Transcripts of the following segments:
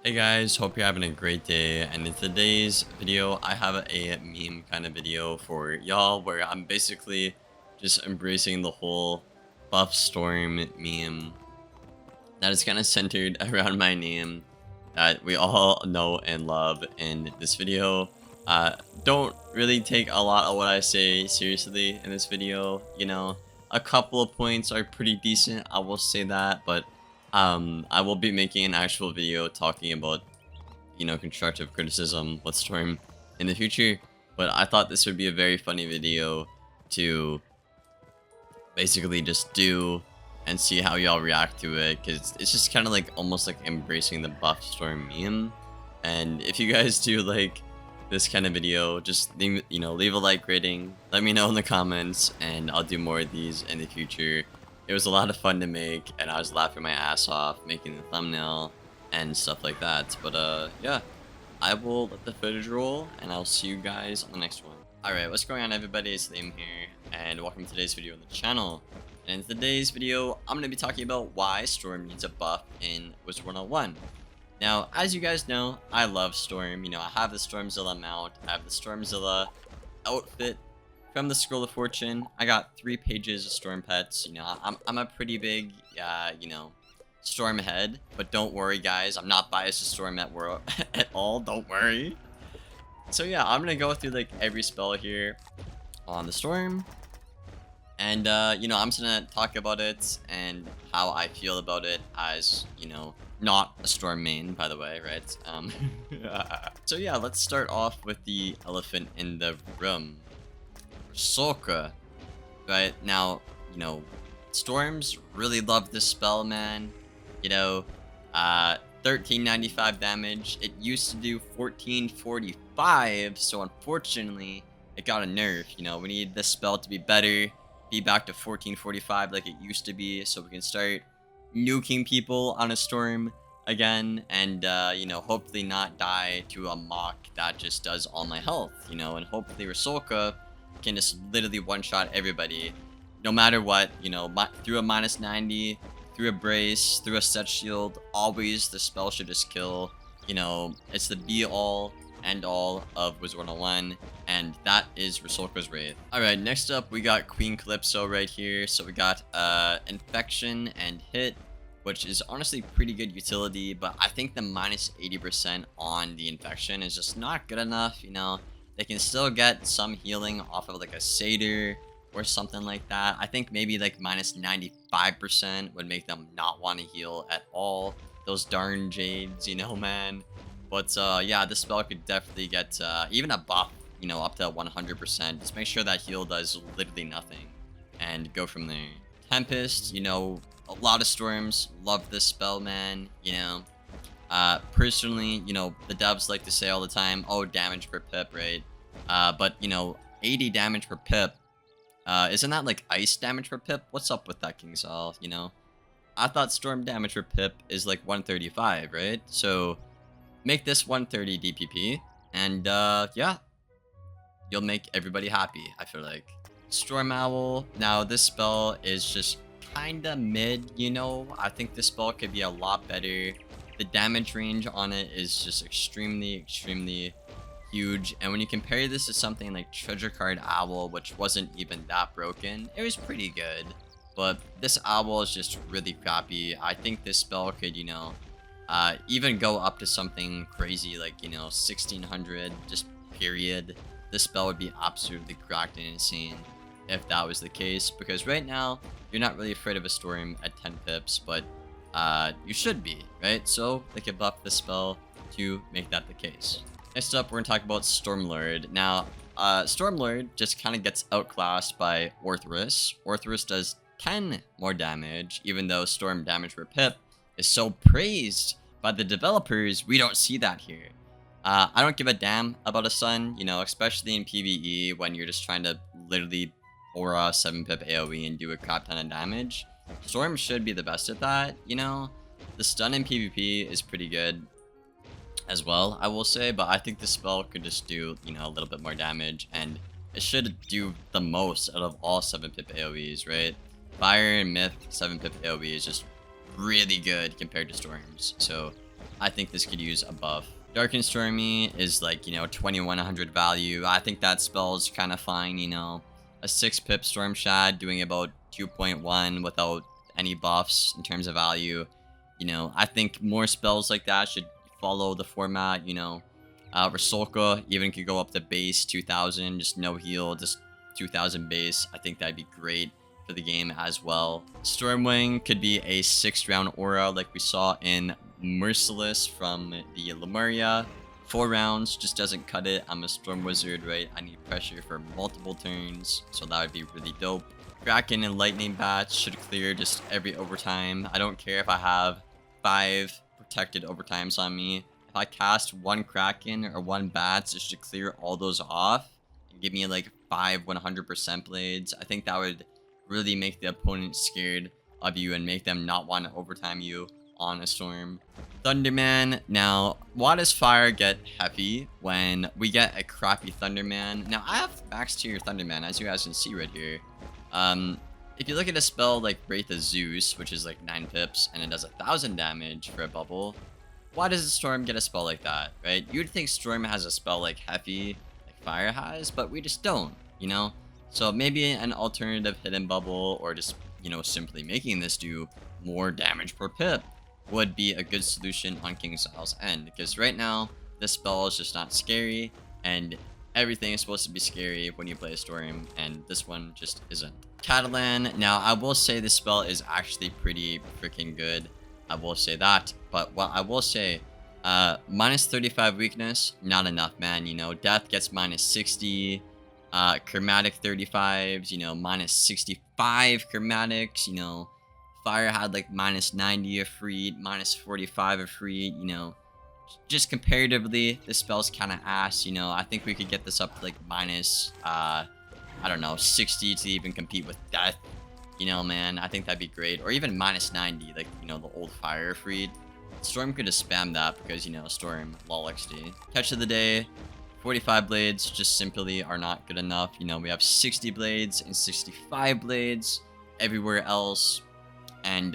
Hey guys, hope you're having a great day. And in today's video, I have a meme kind of video for y'all where I'm basically just embracing the whole buff storm meme that is kind of centered around my name that we all know and love in this video. Don't really take a lot of what I say seriously in this video. A couple of points are pretty decent, I will say that, but I will be making an actual video talking about, constructive criticism with Storm in the future. But I thought this would be a very funny video to basically just do and see how y'all react to it, because it's just kind of like almost like embracing the buff Storm meme. And if you guys do like this kind of video, just leave a like rating, let me know in the comments, and I'll do more of these in the future. It was a lot of fun to make, and I was laughing my ass off making the thumbnail and stuff like that. But yeah, I will let the footage roll, and I'll see you guys on the next one. Alright, what's going on everybody? It's Liam here, and welcome to today's video on the channel. And in today's video, I'm going to be talking about why Storm needs a buff in Wizard101. Now, as you guys know, I love Storm. I have the Stormzilla mount, I have the Stormzilla outfit from the Scroll of Fortune. I got 3 pages of Storm pets. I'm a pretty big, Storm head. But don't worry, guys. I'm not biased to Storm at all. Don't worry. So yeah, I'm gonna go through like every spell here on the Storm, and I'm just gonna talk about it and how I feel about it as not a Storm main, by the way, right? So yeah, let's start off with the elephant in the room. Soka. Right now, Storms really love this spell, man. 1395 damage. It used to do 1445, so unfortunately it got a nerf. We need this spell to be better, be back to 1445 like it used to be, so we can start nuking people on a Storm again, and hopefully not die to a mock that just does all my health, and hopefully Rusolka can just literally one-shot everybody, no matter what, through a -90, through a brace, through a set shield. Always the spell should just kill. It's the be-all, end-all of Wizard101, and that is Rusolka's Wraith. Alright, next up we got Queen Calypso right here. So we got Infection and Hit, which is honestly pretty good utility, but I think the -80% on the Infection is just not good enough. They can still get some healing off of like a Satyr or something like that. I think maybe like -95% would make them not want to heal at all. Those darn Jades, man. But yeah, this spell could definitely get even a buff, up to 100%. Just make sure that heal does literally nothing and go from there. Tempest, a lot of Storms love this spell, man. Personally, the devs like to say all the time, oh, damage per pip, right? But 80 damage per pip, isn't that like ice damage per pip? What's up with that, King Saul? I thought Storm damage per pip is like 135, right? So make this 130 DPP, and yeah, you'll make everybody happy, I feel like. Storm Owl, now this spell is just kinda mid, I think this spell could be a lot better. The damage range on it is just extremely huge, and when you compare this to something like Treasure Card Owl, which wasn't even that broken, it was pretty good. But this Owl is just really crappy. I think this spell could, even go up to something crazy like, 1600, just period. This spell would be absolutely cracked and insane if that was the case, because right now you're not really afraid of a Storm at 10 pips, but you should be, right? So they could buff the spell to make that the case. Next up, we're gonna talk about Stormlord. Now, Stormlord just kind of gets outclassed by Orthrus. Orthrus does 10 more damage, even though Storm damage per pip is so praised by the developers. We don't see that here. I don't give a damn about a Sun, especially in PvE when you're just trying to literally aura 7 pip AoE and do a crap ton of damage. Storm should be the best at that, The stun in PvP is pretty good as well, I will say, but I think the spell could just do, a little bit more damage, and it should do the most out of all 7 pip AoEs, right? Fire and Myth 7 pip AoE is just really good compared to Storms, so I think this could use a buff. Dark and Stormy is like, 2100 value. I think that spell's kind of fine, A 6 pip Storm Shad doing about 2.1 without any buffs in terms of value. I think more spells like that should follow the format, Rasulka even could go up to base 2000, just no heal, just 2000 base. I think that'd be great for the game as well. Stormwing could be a 6th round aura like we saw in Merciless from the Lemuria. 4 rounds just doesn't cut it. I'm a Storm Wizard, right? I need pressure for multiple turns, so that would be really dope. Kraken and Lightning Bats should clear just every overtime. I don't care if I have 5 protected overtimes on me. If I cast 1 Kraken or 1 Bats, it should clear all those off and give me like 5 100% blades. I think that would really make the opponent scared of you and make them not want to overtime you on a storm. Thunderman. Now, why does fire get heavy when we get a crappy Thunderman? Now, I have max tier Thunderman, as you guys can see right here. If you look at a spell like Wraith of Zeus, which is like 9 pips, and it does 1000 damage for a bubble, why does a Storm get a spell like that, right? You'd think Storm has a spell like Heavy, like Fire has, but we just don't, So maybe an alternative hidden bubble, or just, simply making this do more damage per pip would be a good solution on KingsIsle's end, because right now this spell is just not scary, and everything is supposed to be scary when you play a Storm, and this one just isn't. Catalan. Now, I will say this spell is actually pretty freaking good. I will say that, but what I will say, minus 35 weakness, not enough, man. Death gets minus 60, chromatic 35s, minus 65 chromatics, fire had like minus 90 of free, minus 45 of free, just comparatively, this spell's kind of ass, I think we could get this up to like minus, I don't know, 60 to even compete with death. Man, I think that'd be great. Or even minus 90, like, the old fire freed. Storm could have spammed that because, Storm, lol XD. Catch of the day, 45 blades just simply are not good enough. We have 60 blades and 65 blades everywhere else. And,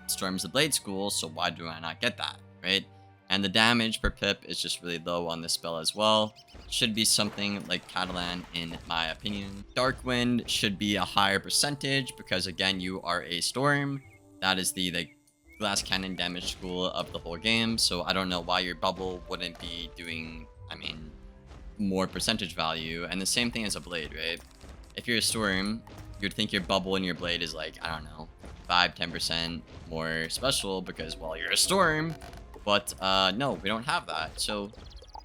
Storm's the blade school, so why do I not get that, right? And the damage per pip is just really low on this spell as well. Should be something like Catalan in my opinion. Dark Wind should be a higher percentage because again, you are a Storm. That is the glass cannon damage school of the whole game. So I don't know why your bubble wouldn't be doing, more percentage value. And the same thing as a blade, right? If you're a Storm, you'd think your bubble and your blade is like, I don't know, 5-10% more special because, well, you're a Storm. But no, we don't have that. So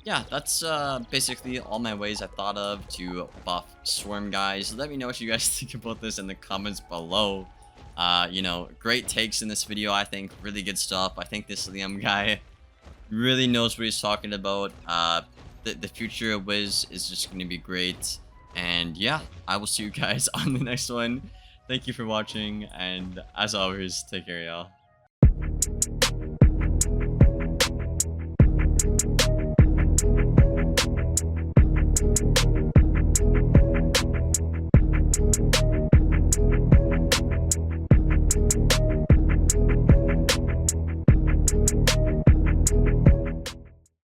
yeah, that's basically all my ways I thought of to buff Storm, guys. Let me know what you guys think about this in the comments below. Great takes in this video, I think. Really good stuff. I think this Liam guy really knows what he's talking about. The future of Wiz is just going to be great. And yeah, I will see you guys on the next one. Thank you for watching. And as always, take care, y'all.